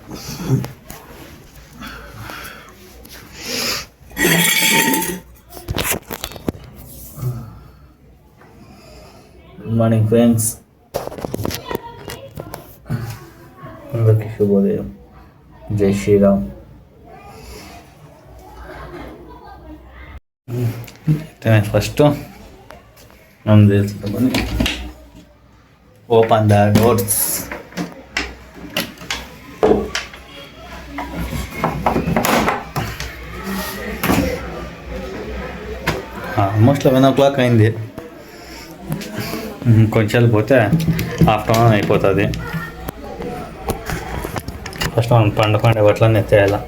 Good morning friends, అందరికీ శుభోదయం. జై శ్రీరామ్. ఫస్ట్ మనం తెలుసుకొని ఓపెన్ ద డోర్స్. ఆల్మోస్ట్ 11 అయింది. కొంచెం పోతే ఆఫ్టర్నూన్ అయిపోతుంది. ఫస్ట్ మనం పండుగ బట్టలన్నీ ఎత్తేయాలి.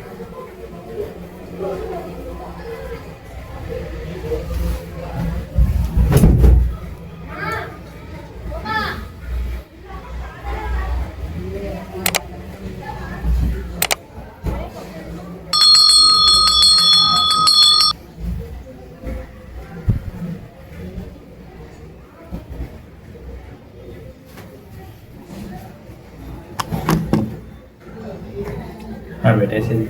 పెట్టేసేది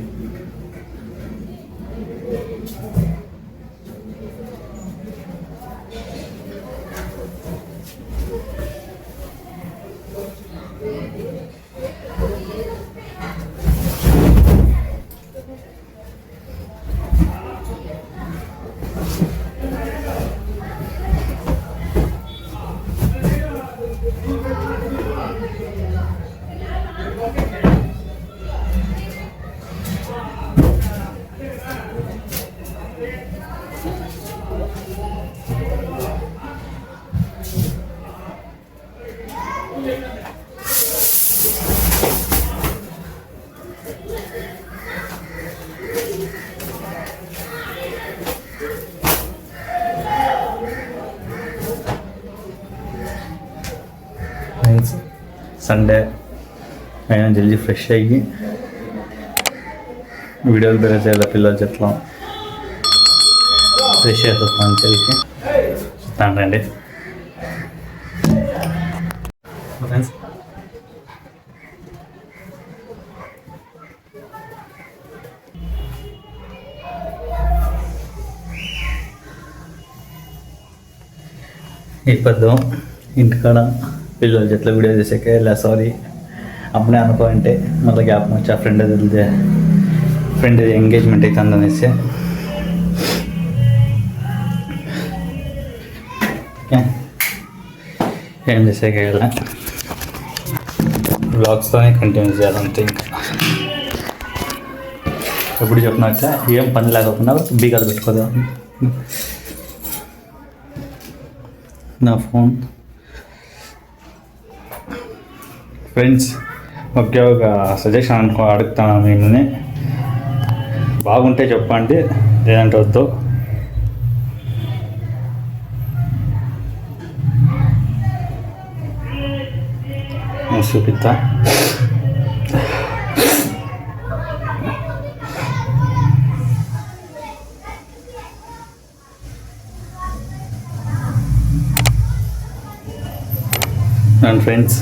సండే అయినా జల్దీ ఫ్రెష్ అయ్యి వీడియోలు బెరే చేయాలి. పిల్లలు చెట్ల ఫ్రెష్ అవుతుంది మంచికి రండి ఫ్రెండ్స్. ఇప్పుడు ఇంటికాడ పిల్లలు చెట్ల వీడియో చేసాకే ఇలా సారీ అప్పుడే అనుకో అంటే మళ్ళీ జ్ఞాపకం వచ్చి ఆ ఫ్రెండ్ ఎంగేజ్మెంట్ అవుతుంది అనేసి ఏం చేసాకే ఇలా బ్లాగ్స్తోనే కంటిన్యూ చేయాలంటే ఇంకా ఎప్పుడు చెప్పినాక ఏం పని లేకపోయినా బీగాలు పెట్టుకోదా నా ఫోన్. ఫ్రెండ్స్, ఒకే ఒక సజెషన్ అడుగుతాను మిమ్మల్ని. బాగుంటే చెప్పండి, లేదంటే వద్దు. నేను చూపిస్తా. అండ్ ఫ్రెండ్స్,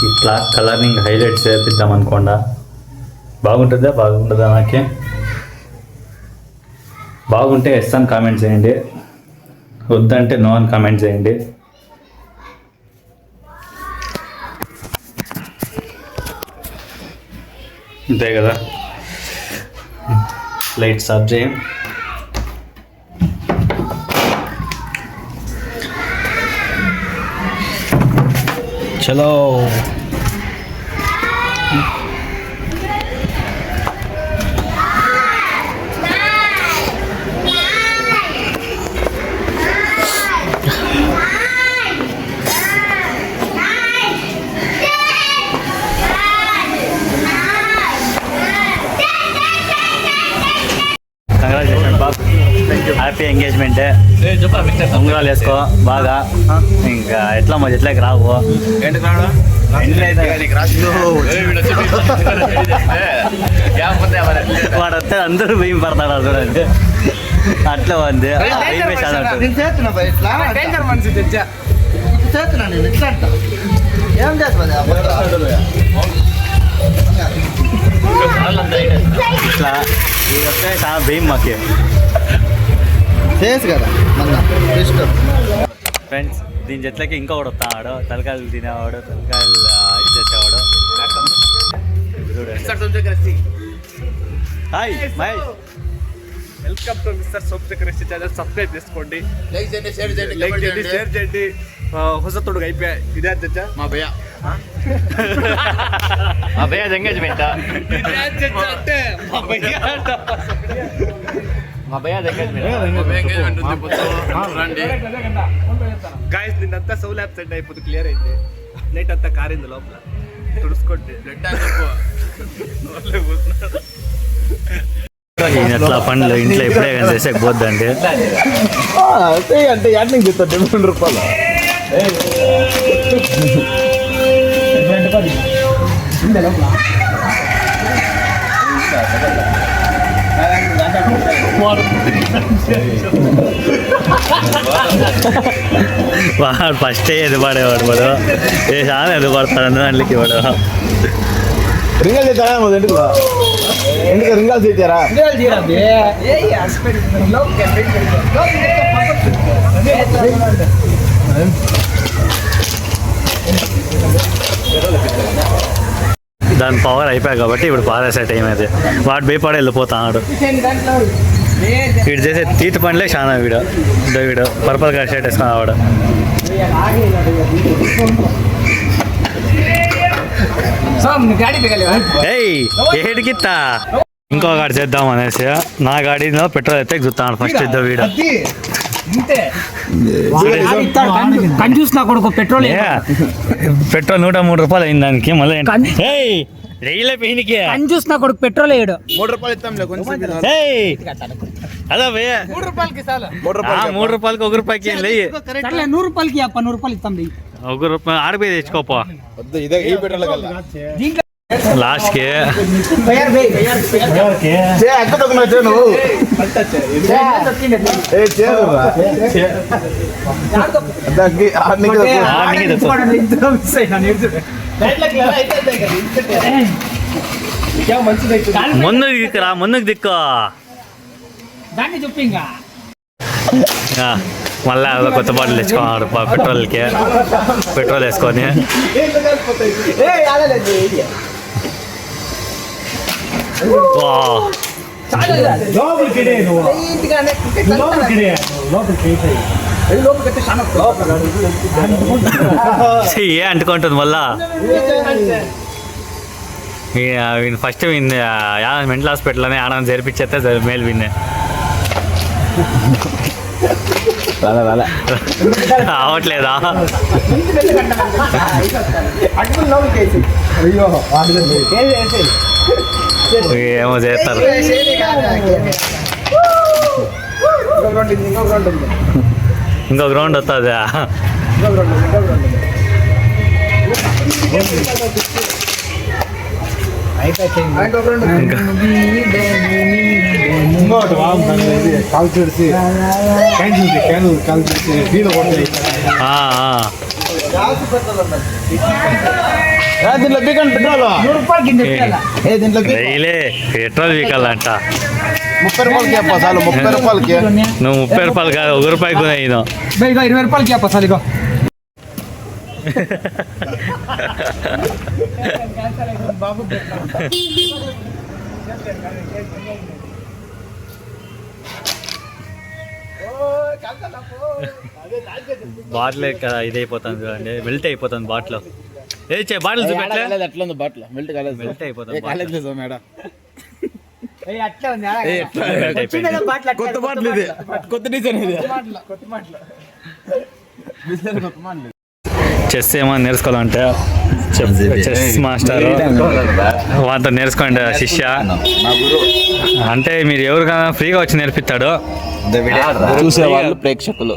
ఇట్లా కలరింగ్ హైలైట్స్ చేపిద్దాం అనుకోండా బాగుంటుందా బాగుంటుందా? నాకే బాగుంటే ఎస్ అని కామెంట్ చేయండి, వద్దంటే నో అని కామెంట్ చేయండి. అంతే కదా. లైట్స్ ఆఫ్ చేయండి. చలో హ్యాపీ ఎంగేజ్మెంట్. ఉంగరాలు వేసుకో బాగా. ఇంకా ఎట్లా మా ఎట్లకి రావు. వాడు వస్తే అందరూ భయం పడతాడు చూడండి. అట్లా ఉంది ఏం చేస్తా ఇట్లా ఇది వస్తే చాలా భయం మాకే ఫేస్ కదా మన సిస్టమ్. ఫ్రెండ్స్ దీని జట్లకి ఇంకా ఒకడు వస్తాడు, తలకాయలు తినేవాడు, తలకాయలు ఇచ్చేసేవాడు. చూడండి. Hi Mahesh, welcome to mister Somashekhar రెస్సి ఛానల్. సబ్స్క్రైబ్ చేసుకోండి, లైక్ చేయండి, షేర్ చేయండి, లైక్ కమెంట్ చేయండి, షేర్ చేయండి. ಹೊಸ ತೊಡುಗ అయిపోయా ఇదే చచ్చా మా భయ్య అభయ ఎంగేజ్మెంట్ గాయస్ నిన్నంతా సౌల్ యాబ్సెంట్ అయిపోతుంది, క్లియర్ అయింది. నైట్ అంతా కారింది లోపల తుడుచుకోండి. ఎట్లా పండ్లు ఇంట్లో ఇప్పుడే కానీ చేసే పోద్దండి. అంటే యాడ్నింగ్ చెప్తాడు ₹200. వాడు ఫస్ట్ ఏది పడేవాడు, వాడు ఏ చాలా ఎది పడతాడు దాంట్లోకి వాడు. రింగాలు చేస్తారా ఎందుకు రింగాలు చేస్తారా? దాని పవర్ అయిపోయాయి కాబట్టి ఇప్పుడు పారేసే టైం అయితే వాడు భయపడి వెళ్ళిపోతాడు. వీడు చేసే తీతి పనులే చాలా వీడు పర్పల్ కలర్ షర్ట్ వేసుకుని ఆవిడ. ఏయ్ ఏడికిత్తా ఇంకో గాడి చేద్దాం అనేసి నా గాడిలో పెట్రోల్ అయితే చూస్తాను ఫస్ట్ ఇద్దాం వీడు. పెట్రోల్ ₹103 అయింది దానికి. మళ్ళీ రైలే పెయిన్కి చూసిన కొడుకు పెట్రోల్ వేయడు. ₹3 ఇస్తాంలే కొంచెం. అదా భయ్య ₹3 ₹3 ₹1 ఏం లేయి. ₹100 ₹100 ఇస్తాం. ₹1 ఆడిపోయి తెచ్చుకోపో ఇదే ఈ పెట్రోల్ కల్లా లాస్ట్కి. అక్క తొక్కున్నా నువ్వు ముందుకు దిక్కురా, ముందుకు దిక్కు. దాన్ని చెప్పి ఇంకా మళ్ళీ కొత్త బాటిల్ తెచ్చుకున్నాడు పెట్రోల్కి. పెట్రోల్ వేసుకొని ఏ అంటుకుంటుంది మళ్ళా. ఫస్ట్ మెంటల్ హాస్పిటల్లోనే ఆడని జరిపించేస్తే మేలు విన్నే అవట్లేదా? ఏమో చేస్తారు. ఇంకొక రౌండ్ వస్తుంది. దీంట్లో బీకండి పెట్రోల్ పెట్రోల్ వీకాలంట. ₹30 చెప్ప చాలు. ₹30 నువ్వు ₹30 కాదు ₹1 కూడా అయినా ₹20 చెప్ప చాలు. బాటిల్ ఇదైపోతుంది చూడండి, మెల్ట్ అయిపోతుంది బాటిల్. బాటిల్ చూపెట్టలే, అట్లా ఉంది బాటిల్ మెల్ట్ కాలేదు, మెల్ట్ అయిపోతుంది. మేడం కొత్త బాటిల్ ఇది, కొత్త డిజైన్ ఇది. చెస్ ఏమో నేర్చుకోవాలంటే చెస్ మాస్టర్ వాళ్ళతో నేర్చుకోండి శిష్య. అంటే మీరు ఎవరికైనా ఫ్రీగా వచ్చి నేర్పిస్తాడు, చూసేవాళ్ళు ప్రేక్షకులు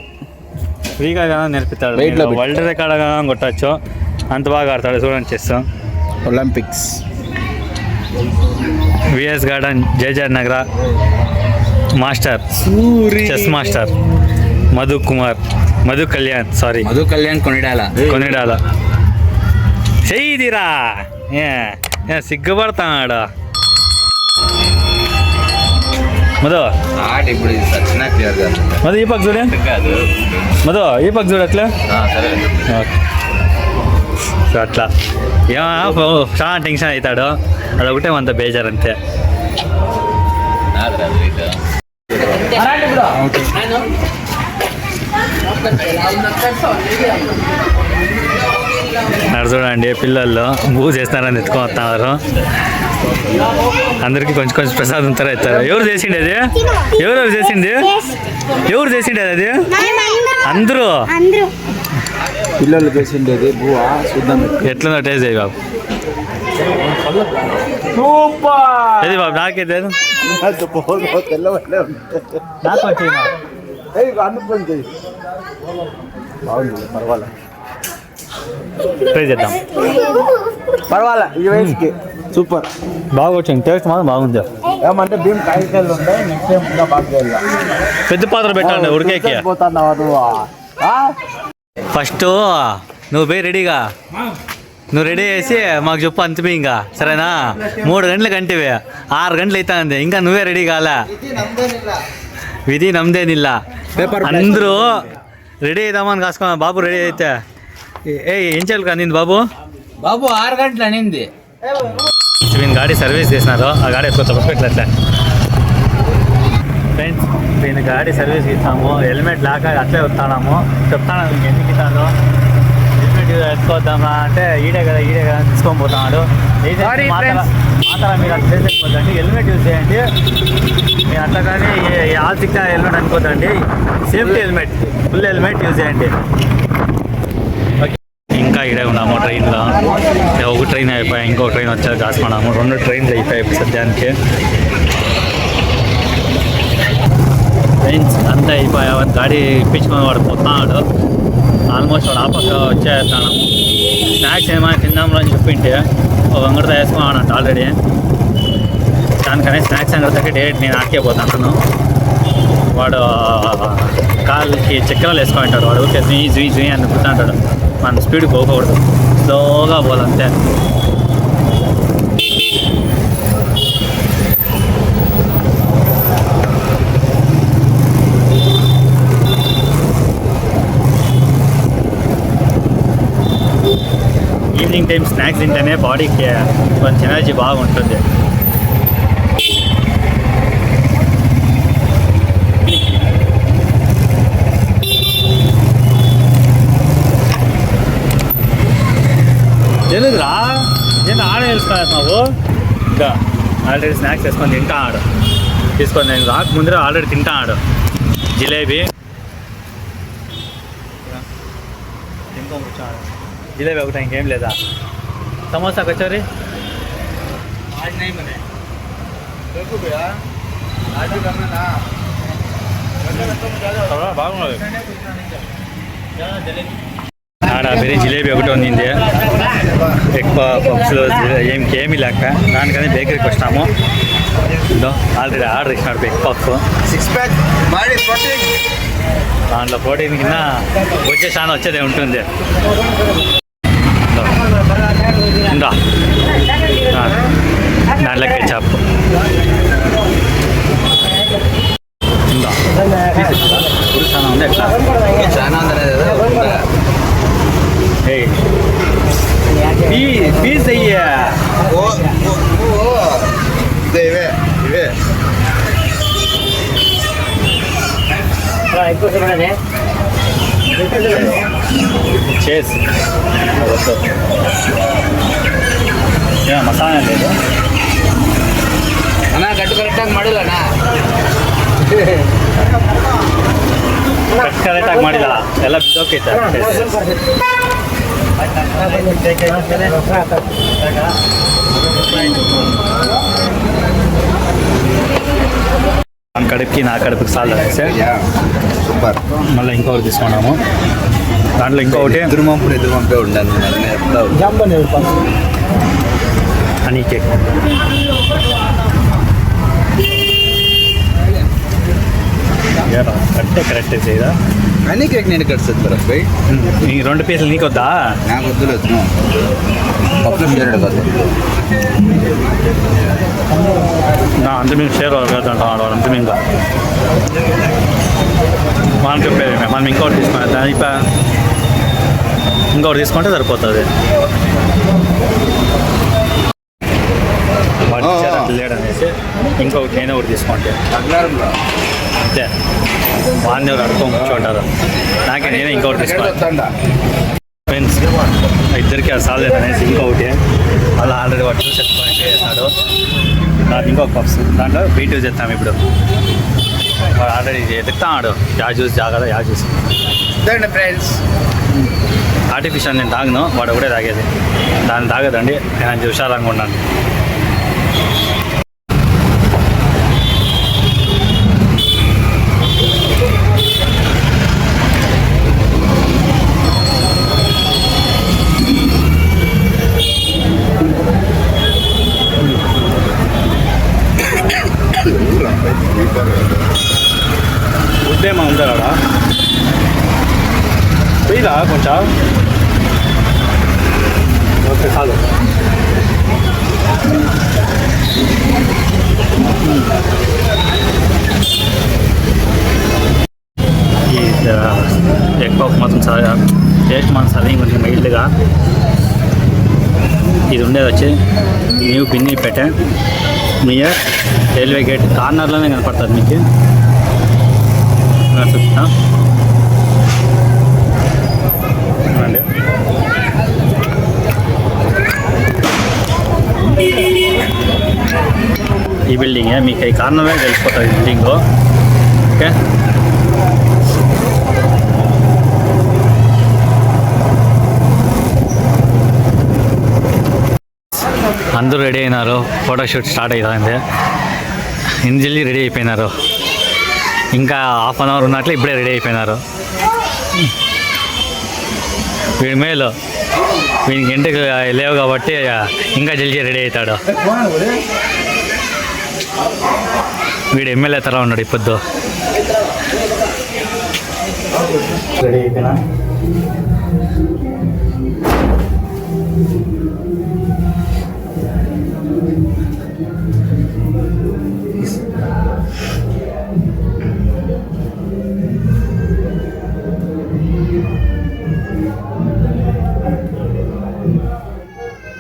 ఫ్రీగా కదా నేర్పిస్తాడు. వరల్డ్ రికార్డ్ కదా కొట్టచ్చు, అంత బాగా ఆడతాడు. చూడండి చెస్ ఒలింపిక్స్. విఎస్ గార్డెన్ జయజర్ నగర master chess master Madhu Kalyan Konidala చెయ్యిదిరా. సిగ్గుపడతాడు. మధు ఆట ఇప్పుడు సచ్చినా క్లియర్ కాదు మధు ఈ పక్క చూడే కాదు మధు ఈ పక్క చూడు అట్లా సరే ఓకే సో అట్లా చాలా టెన్షన్ అవుతాడు అదొకటే అంత బేజారు అంతే అక్కడ చూడండి పిల్లల్లో బూ చేస్తున్నారని ఎత్తుకొని వస్తున్నారు అందరికీ కొంచెం కొంచెం ప్రసాదం తర ఎత్తారు ఎవరు చేసిండే అది ఎవరెవరు చేసింది ఎవరు చేసిండే అది అందరూ పిల్లలు చేసిండేది బువా చూద్దాం ఎట్లుందో టేస్ట్ చేయి బాబు ఏది బాబు నాకైతే నాకు వచ్చేయి బాగుంది పర్వాలే ట్రై చేద్దాం పర్వాలే ఈ వయసుకి సూపర్ బాగా వచ్చింది టేస్ట్ మాత్రం బాగుంది ఏమంటే భీమ్ కాయకాయలు ఉంటాయి నెక్స్ట్ టైం ఇంకా బాగా పెద్ద పాత్ర పెట్టండి ఉడికేకి పోతున్నావు ఫస్ట్ నువ్వు పోయి రెడీగా నువ్వు రెడీ చేసి మాకు చెప్పు అంతమే ఇంకా సరేనా 3 గంటలకు అంటివి 6 గంటలు అవుతుంది ఇంకా నువ్వే రెడీ కాలే విధి నమ్మదేనిల్ల అందరూ రెడీ అవుదామని కాసుకున్నా బాబు రెడీ అయితే ఏం చేయాలి కానీ బాబు 6 గంటలు అనింది వీని గాడి సర్వీస్ చేసినారు ఆ గాడి ఎక్కువ పెట్టట్లే ఫ్రెండ్స్ వీని గాడి సర్వీస్ ఇస్తాము హెల్మెట్ లేక అట్లే వస్తాము చెప్తాను ఎందుకు ఇస్తాను హెల్మెట్ వేసుకోవద్దామా అంటే ఈడే కదా అని తీసుకొని పోతున్నాడు మాత్రం మీరు అట్లా చేసుకోవద్దండి హెల్మెట్ యూజ్ చేయండి మీరు అట్లా కానీ ఆల్ సిక్స్ హెల్మెట్ అనుకోద్దండి safety helmet full helmet use చేయండి ఇంకా ఇడే ఉన్నాము ట్రైన్లో ఒక ట్రైన్ అయిపోయాయి ఇంకో ట్రైన్ వచ్చాక కాసుకున్నాము 2 ట్రైన్లు అయిపోయాయి సద్యానికి ట్రైన్స్ అంతా అయిపోయా గాడి ఇప్పించుకొని వాడు పోతున్నాడు ఆల్మోస్ట్ వాడు ఆపక వచ్చేస్తాను స్నాక్స్ ఏమైనా తిందాంలో అని చెప్పింటే ఒక అంగడితో వేసుకున్నానంట ఆల్రెడీ దానికనే స్నాక్స్ అంగడితో డైరెక్ట్ నేను ఆకే పోతాను వాడు కాళ్ళకి చక్రాలు వేసుకుంటాడు వాడు ఊరికే జుయి అని కూర్చుంటాడు మన స్పీడ్ పోకూడదు స్లోగా పోవాలంతే ఈవినింగ్ టైం స్నాక్స్ తింటేనే బాడీకి కొంచెం ఎనర్జీ బాగుంటుంది ఎందుకురా నేను ఆడ వేసుకున్నావు ఇంకా ఆల్రెడీ స్నాక్స్ వేసుకొని తింటాడు తీసుకొని నేను రాకముందరే ఆల్రెడీ తింటాడు జిలేబీ జిలేబీ ఒకటి ఇంకేం లేదా సమోసా కచోరీ బాగుంది ఆడ వేరే జిలేబీ ఒకటి ఉంది ఎక్కువ పప్స్లో ఏమీ లేక దానికని బేకరీకి వచ్చినాము ఆల్రెడీ ఆర్డర్ ఇచ్చినాడు ఎగ్ పఫ్ 6-pack దాంట్లో ప్రోటీన్ కింద వచ్చే చాలా వచ్చేదే ఉంటుంది ఇందా దాంట్లో కెచప్ ఇందా ఇప్పుడు చాలా ఉంది ఎట్లా చాలా పీస్ అయ్యా ఇవే ఇవే చేసి ಮಸಾಲೆ లేదు ಅಣ್ಣ ಗಟ್ಟು ಕರೆಕ್ಟಾಗಿ ಮಾಡಿಲ್ಲ ಅಣ್ಣ ಕರೆಕ್ಟಾಗಿ ಮಾಡಿಲ್ಲ ಎಲ್ಲ ಬಿದ್ದೋಕೈತೆ మన కడుపుకి నా కడుపుకి సాల్ అనేసి సూపర్ మళ్ళీ ఇంకొకటి తీసుకున్నాము దాంట్లో ఇంకొకటి ఎదురు పంపే ఉండాలి హనీ కేక్ కరెక్టే కరెక్టే చేయదా హనీ కేక్ నేను కట్టుంది బరఫ్ బై ఈ 2 పీసులు నీకు వద్దా నాకు వద్దులేదు పప్పులు చేయడం కాదు నా అంతమింగ్ షేర్ వెళ్తుంటాం అంతమింగా మనం చెప్పేది మనం ఇంకోటి తీసుకుని దాని ఇంకోటి తీసుకుంటే సరిపోతుంది. వాడు లేడనేసి ఇంకొకటి నేనే ఒకటి తీసుకుంటే అంతే. వాడిని ఎవరు అడుక్కొని కూర్చోంటారు, నాకే నేనే ఇంకొకటి తీసుకుంటాను. ఫ్రెండ్స్ ఇద్దరికి అది సాల్వ్ అనేసి ఇంకొకటి అలా ఆల్రెడీ వాడు చూసి ఎత్తుకొని చేస్తాడు. నాకు ఇంకొక పప్స్ దాంట్లో బీట్ యూజ్ చేస్తాం. ఇప్పుడు వాడు ఆల్రెడీ ఎత్తుకుతాడు, యా జ్యూస్ జాగ్రత్త యా జ్యూస్. ఫ్రెండ్స్ ఆర్టిఫిషియల్ నేను తాగను, వాడు ఒకటే తాగేది. దాన్ని తాగదండి, నేను హుషారంగా ఉన్నాను. ఉద్యమం ఉందా పోయిరా కొంచెం ఓకే చాలు. ఈ ఎగ్ పఫ్ మాత్రం చాలా టేస్ట్ మాత్రం సరిగ్గా కొంచెం మైల్డ్గా. ఇది ఉండేది వచ్చి న్యూ పిన్ని పెట్టే నియర్ రైల్వే గేట్ కార్నర్లోనే కనపడుతుంది మీకు. చూస్తా ఈ బిల్డింగే మీకు ఈ కార్నర్లో తెలిసిపోతుంది ఈ బిల్డింగ్. ఓకే అందరూ రెడీ అయినారు, ఫోటోషూట్ స్టార్ట్ అవుతుంది. ఇంజల్లీ రెడీ అయిపోయినారు, ఇంకా హాఫ్ అన్ అవర్ ఉన్నట్లు ఇప్పుడే రెడీ అయిపోయినారు. వీడి మేలు వీనికి ఇంటికి లేవు కాబట్టి ఇంకా జల్దీ రెడీ అవుతాడు. వీడు ఎమ్మెల్యే తర ఉన్నాడు ఇప్పుడు. రెడీ అయిపోయినా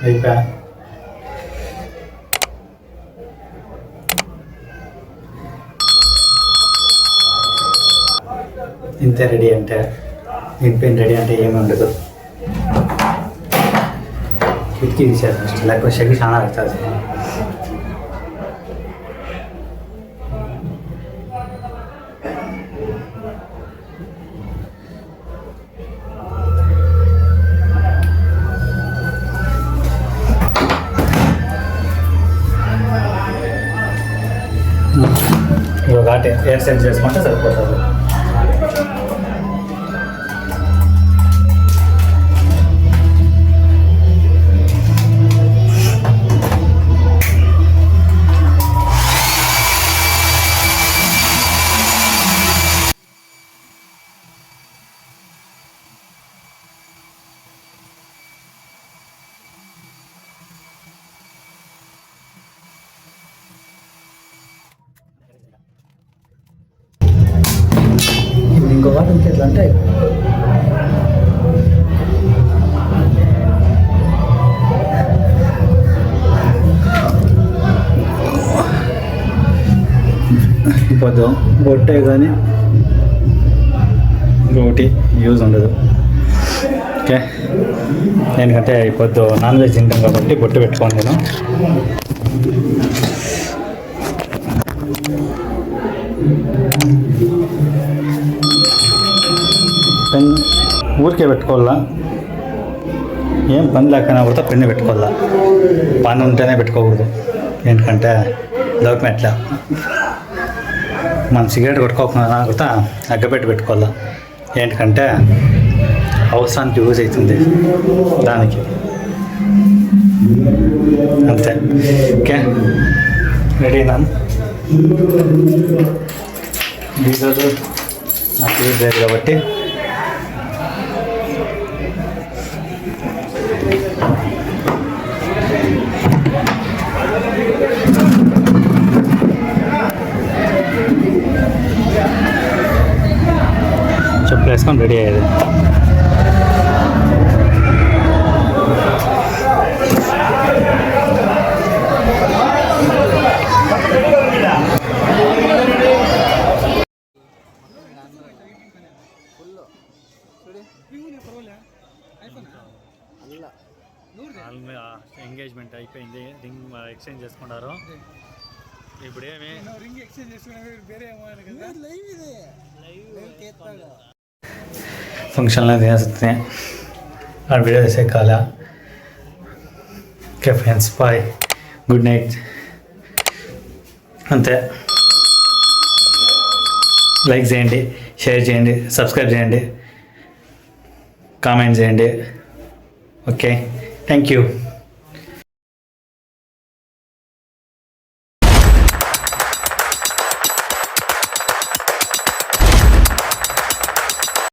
అయిపోయా. ఇంతే రెడీ అంటే ఇంపేన్ రెడీ అంటే ఏమి ఉండదు. కిటికీ తీసేది లేకపోతే షెకి చాలా అవుతుంది. ఒకటి ఎయిర్ సెట్ చేసుకుంటే సరిపోతుంది. ఇంకో వాటి ఇంకెట్లా అంటే పొద్దు బొట్టే కానీ ఇంకొకటి యూజ్ ఉండదు. ఓకే ఎందుకంటే పొద్దు నాన్ వెజ్ తింటాం కాబట్టి బొట్టు పెట్టుకోండి. నేను పెన్ ఊరికే పెట్టుకోవాలా, ఏం పని లేకపోయినా కూడా పెన్ను పెట్టుకోవాలా. పని ఉంటేనే పెట్టుకోకూడదు, ఎందుకంటే దొరకని ఎట్లా. మనం సిగరెట్ కొట్టుకోకుండా కూడా అగ్గపెట్టి పెట్టుకోవాలా, ఏంటంటే అవసరానికి యూజ్ అవుతుంది దానికి. అంతే. ఓకే రెడీనా? ఈరోజు నాకు యూజ్ లేదు కాబట్టి వేసుకొని రెడీ అయ్యేది. ఎంగేజ్మెంట్ అయిపోయింది, రింగ్ ఎక్స్చేంజ్ చేసుకున్నారు. ఇప్పుడు ఏమి ఫంక్షన్లో చేస్తున్నాయి, ఆ వీడియో చేసే కాల. Okay friends, bye, good night. అంతే. లైక్ చేయండి, షేర్ చేయండి, సబ్స్క్రైబ్ చేయండి, కామెంట్ చేయండి. Okay, thank you.